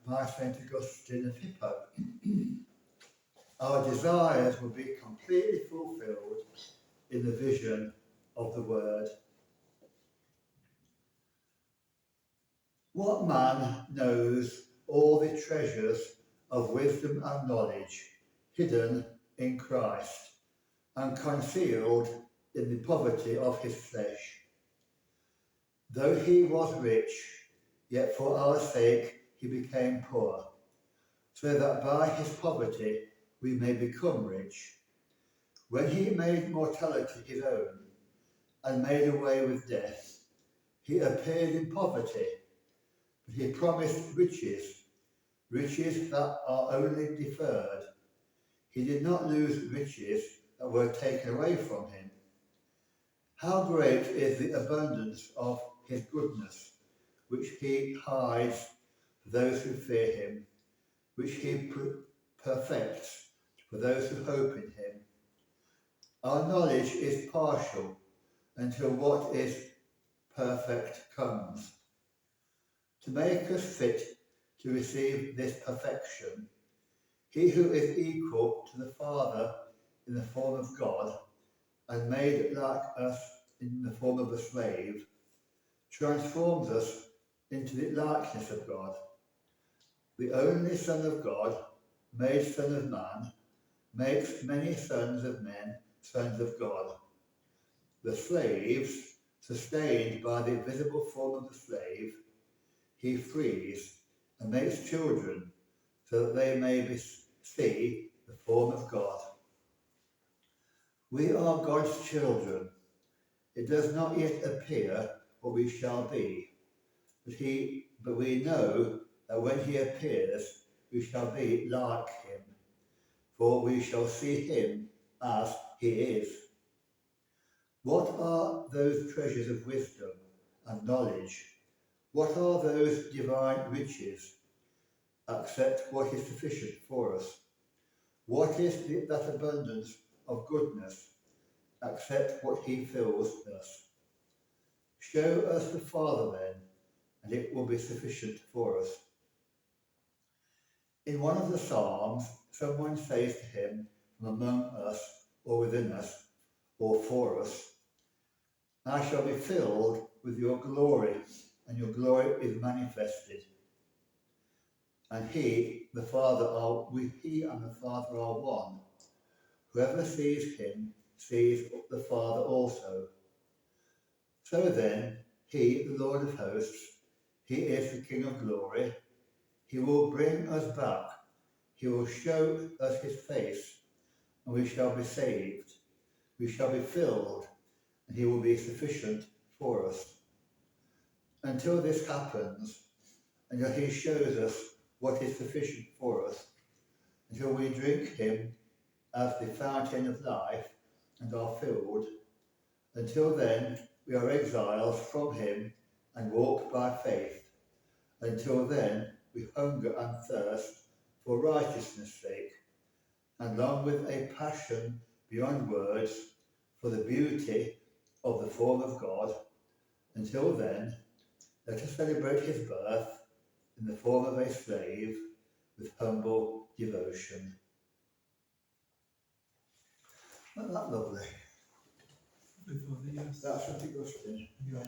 by St. Augustine of Hippo. Our desires will be completely fulfilled in the vision of the Word. What man knows all the treasures of wisdom and knowledge hidden in Christ and concealed in the poverty of his flesh? Though he was rich, yet for our sake he became poor, so that by his poverty we may become rich. When he made mortality his own and made away with death, he appeared in poverty, but he promised riches, riches that are only deferred. He did not lose riches that were taken away from him. How great is the abundance of his goodness, which he hides for those who fear him, which he perfects for those who hope in him. Our knowledge is partial until what is perfect comes. To make us fit to receive this perfection, he who is equal to the Father in the form of God and made like us in the form of a slave, transforms us into the likeness of God. The only Son of God, made Son of Man, makes many sons of men sons of God. The slaves, sustained by the visible form of the slave, he frees and makes children so that they may see the form of God. We are God's children. It does not yet appear what we shall be, but we know that when he appears, we shall be like him, for we shall see him as he is. What are those treasures of wisdom and knowledge? What are those divine riches, except what is sufficient for us? What is that abundance of goodness, except what he fills us? Show us the Father then, and it will be sufficient for us. In one of the Psalms, someone says to him from among us, or within us, or for us, I shall be filled with your glory, and your glory is manifested. And he and the Father are one. Whoever sees him sees the Father also. So then, he, the Lord of hosts, he is the King of glory. He will bring us back. He will show us his face, and we shall be saved. We shall be filled, and he will be sufficient for us. Until this happens, until he shows us what is sufficient for us, until we drink him as the fountain of life and are filled, until then we are exiles from him and walk by faith. Until then we hunger and thirst for righteousness' sake, and long with a passion beyond words for the beauty of the form of God. Until then, let us celebrate his birth in the form of a slave with humble devotion. Isn't that lovely? Yes. That's St. Augustine. Yeah.